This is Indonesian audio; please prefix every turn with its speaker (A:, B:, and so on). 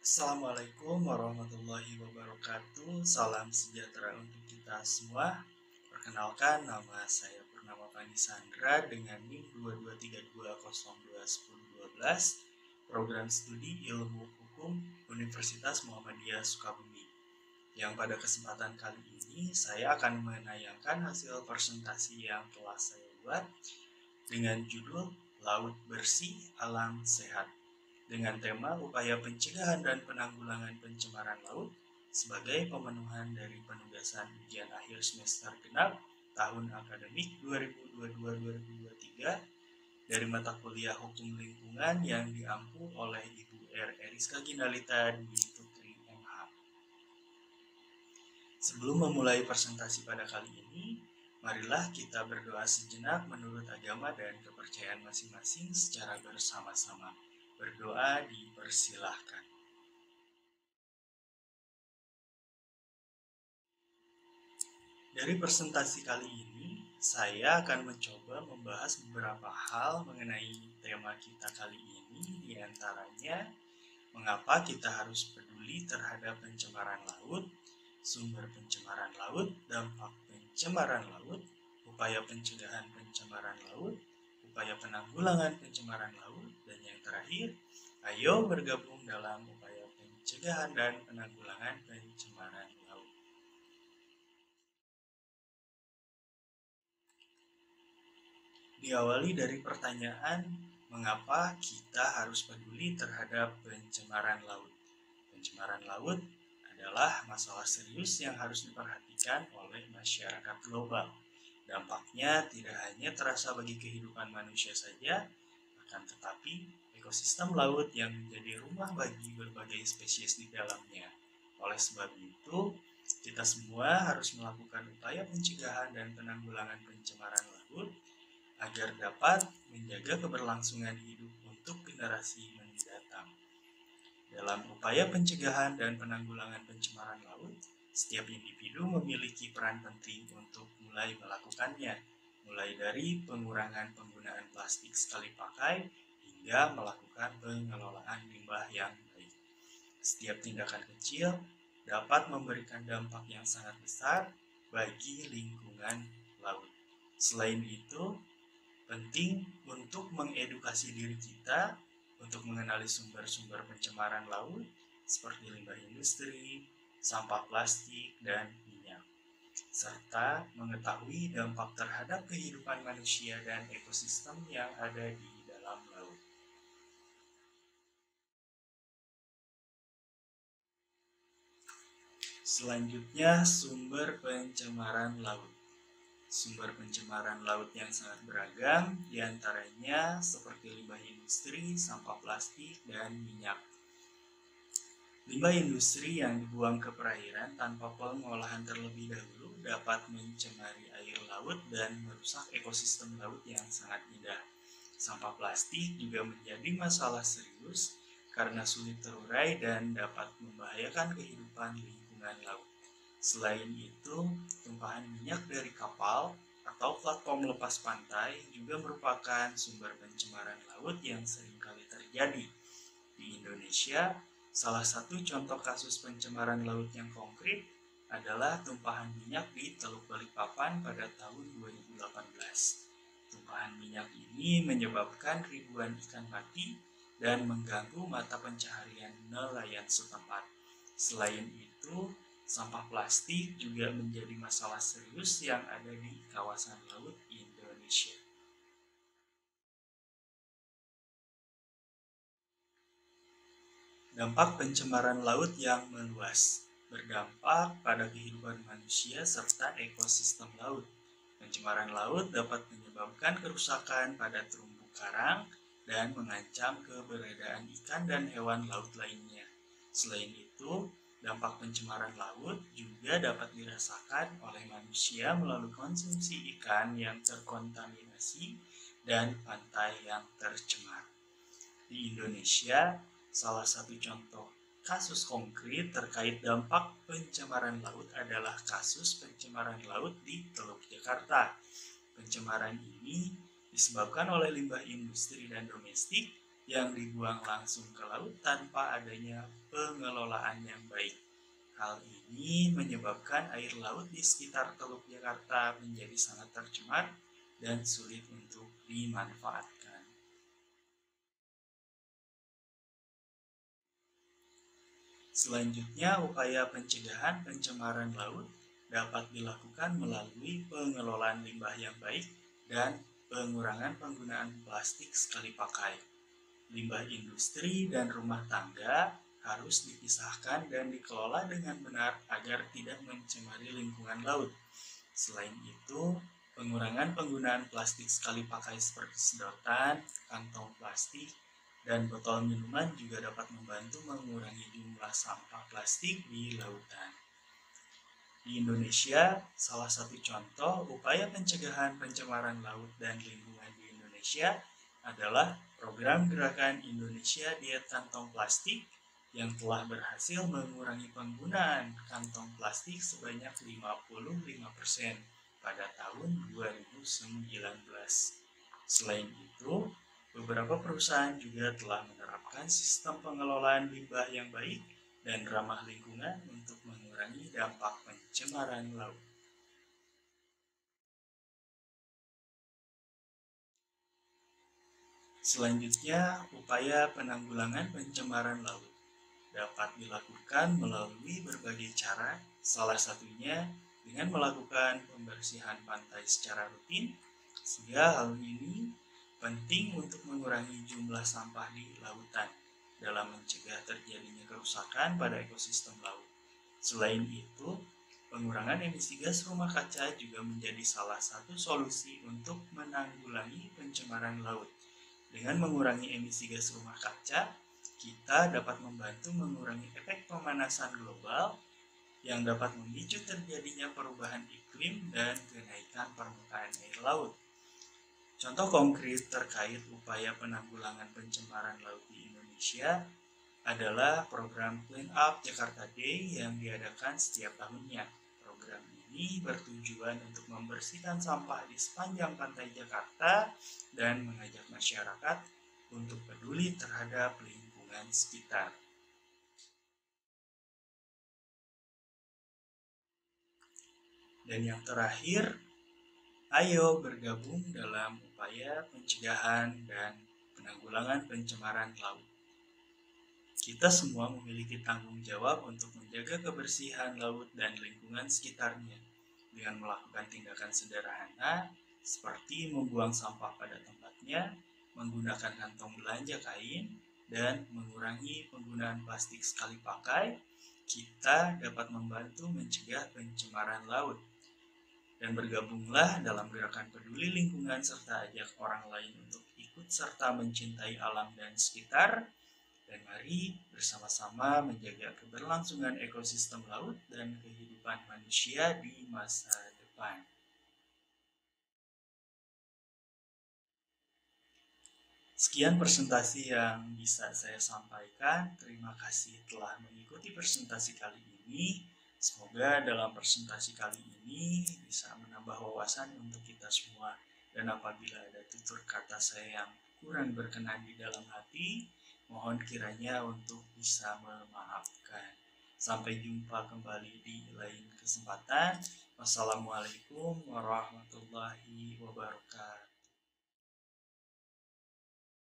A: Assalamualaikum warahmatullahi wabarakatuh. Salam sejahtera untuk kita semua. Perkenalkan, nama saya Purnama Pani Sandra dengan NIM 2232021012, Program Studi Ilmu Hukum Universitas Muhammadiyah Sukabumi. Yang pada kesempatan kali ini saya akan menayangkan hasil presentasi yang telah saya buat dengan judul Laut Bersih Alam Sehat, dengan tema upaya pencegahan dan penanggulangan pencemaran laut sebagai pemenuhan dari penugasan ujian akhir semester genap tahun akademik 2022-2023 dari mata kuliah Hukum Lingkungan yang diampu oleh Ibu R. Eriska Ginalita Dwi Putri MH. Sebelum memulai presentasi pada kali ini, marilah kita berdoa sejenak menurut agama dan kepercayaan masing-masing secara bersama-sama. Berdoa dipersilahkan. Dari presentasi kali ini, saya akan mencoba membahas beberapa hal mengenai tema kita kali ini, diantaranya mengapa kita harus peduli terhadap pencemaran laut, sumber pencemaran laut, dampak pencemaran laut, upaya pencegahan pencemaran laut, upaya penanggulangan pencemaran laut, dan yang terakhir, ayo bergabung dalam upaya pencegahan dan penanggulangan pencemaran laut. Diawali dari pertanyaan, mengapa kita harus peduli terhadap pencemaran laut? Pencemaran laut adalah masalah serius yang harus diperhatikan oleh masyarakat global. Dampaknya tidak hanya terasa bagi kehidupan manusia saja, akan tetapi ekosistem laut yang menjadi rumah bagi berbagai spesies di dalamnya. Oleh sebab itu, kita semua harus melakukan upaya pencegahan dan penanggulangan pencemaran laut agar dapat menjaga keberlangsungan hidup untuk generasi mendatang. Dalam upaya pencegahan dan penanggulangan pencemaran laut, setiap individu memiliki peran penting untuk mulai melakukannya, mulai dari pengurangan penggunaan plastik sekali pakai hingga melakukan pengelolaan limbah yang baik. Setiap tindakan kecil dapat memberikan dampak yang sangat besar bagi lingkungan laut. Selain itu, penting untuk mengedukasi diri kita untuk mengenali sumber-sumber pencemaran laut seperti limbah industri, sampah plastik, dan minyak, serta mengetahui dampak terhadap kehidupan manusia dan ekosistem yang ada di dalam laut. Selanjutnya, sumber pencemaran laut. Sumber pencemaran laut yang sangat beragam, diantaranya seperti limbah industri, sampah plastik, dan minyak. Limbah industri yang dibuang ke perairan tanpa pengolahan terlebih dahulu dapat mencemari air laut dan merusak ekosistem laut yang sangat indah. Sampah plastik juga menjadi masalah serius karena sulit terurai dan dapat membahayakan kehidupan lingkungan laut. Selain itu, tumpahan minyak dari kapal atau platform lepas pantai juga merupakan sumber pencemaran laut yang seringkali terjadi. Di Indonesia, salah satu contoh kasus pencemaran laut yang konkret adalah tumpahan minyak di Teluk Balikpapan pada tahun 2018. Tumpahan minyak ini menyebabkan ribuan ikan mati dan mengganggu mata pencaharian nelayan setempat. Selain itu, sampah plastik juga menjadi masalah serius yang ada di kawasan laut Indonesia. Dampak pencemaran laut yang meluas berdampak pada kehidupan manusia serta ekosistem laut. Pencemaran laut dapat menyebabkan kerusakan pada terumbu karang dan mengancam keberadaan ikan dan hewan laut lainnya. Selain itu, dampak pencemaran laut juga dapat dirasakan oleh manusia melalui konsumsi ikan yang terkontaminasi dan pantai yang tercemar. Di Indonesia, salah satu contoh kasus konkret terkait dampak pencemaran laut adalah kasus pencemaran laut di Teluk Jakarta. Pencemaran ini disebabkan oleh limbah industri dan domestik yang dibuang langsung ke laut tanpa adanya pengelolaan yang baik. Hal ini menyebabkan air laut di sekitar Teluk Jakarta menjadi sangat tercemar dan sulit untuk dimanfaatkan. Selanjutnya, upaya pencegahan pencemaran laut dapat dilakukan melalui pengelolaan limbah yang baik dan pengurangan penggunaan plastik sekali pakai. Limbah industri dan rumah tangga harus dipisahkan dan dikelola dengan benar agar tidak mencemari lingkungan laut. Selain itu, pengurangan penggunaan plastik sekali pakai seperti sedotan, kantong plastik, dan botol minuman juga dapat membantu mengurangi jumlah sampah plastik di lautan. Di Indonesia, salah satu contoh upaya pencegahan pencemaran laut dan lingkungan di Indonesia adalah program Gerakan Indonesia Diet Kantong Plastik yang telah berhasil mengurangi penggunaan kantong plastik sebanyak 55% pada tahun 2019. Selain itu, beberapa perusahaan juga telah menerapkan sistem pengelolaan limbah yang baik dan ramah lingkungan untuk mengurangi dampak pencemaran laut. Selanjutnya, upaya penanggulangan pencemaran laut dapat dilakukan melalui berbagai cara, salah satunya dengan melakukan pembersihan pantai secara rutin, sehingga hal ini penting untuk mengurangi jumlah sampah di lautan dalam mencegah terjadinya kerusakan pada ekosistem laut. Selain itu, pengurangan emisi gas rumah kaca juga menjadi salah satu solusi untuk menanggulangi pencemaran laut. Dengan mengurangi emisi gas rumah kaca, kita dapat membantu mengurangi efek pemanasan global yang dapat memicu terjadinya perubahan iklim dan kenaikan permukaan air laut. Contoh konkret terkait upaya penanggulangan pencemaran laut di Indonesia adalah program Clean Up Jakarta Day yang diadakan setiap tahunnya. Program ini bertujuan untuk membersihkan sampah di sepanjang pantai Jakarta dan mengajak masyarakat untuk peduli terhadap lingkungan sekitar. Dan yang terakhir, ayo bergabung dalam upaya pencegahan dan penanggulangan pencemaran laut. Kita semua memiliki tanggung jawab untuk menjaga kebersihan laut dan lingkungan sekitarnya dengan melakukan tindakan sederhana seperti membuang sampah pada tempatnya, menggunakan kantong belanja kain, dan mengurangi penggunaan plastik sekali pakai. Kita dapat membantu mencegah pencemaran laut. Dan bergabunglah dalam gerakan peduli lingkungan serta ajak orang lain untuk ikut serta mencintai alam dan sekitar. Dan mari bersama-sama menjaga keberlangsungan ekosistem laut dan kehidupan manusia di masa depan. Sekian presentasi yang bisa saya sampaikan. Terima kasih telah mengikuti presentasi kali ini. Semoga dalam presentasi kali ini bisa menambah wawasan untuk kita semua. Dan apabila ada tutur kata saya yang kurang berkenan di dalam hati, mohon kiranya untuk bisa memaafkan. Sampai jumpa kembali di lain kesempatan. Wassalamualaikum warahmatullahi wabarakatuh.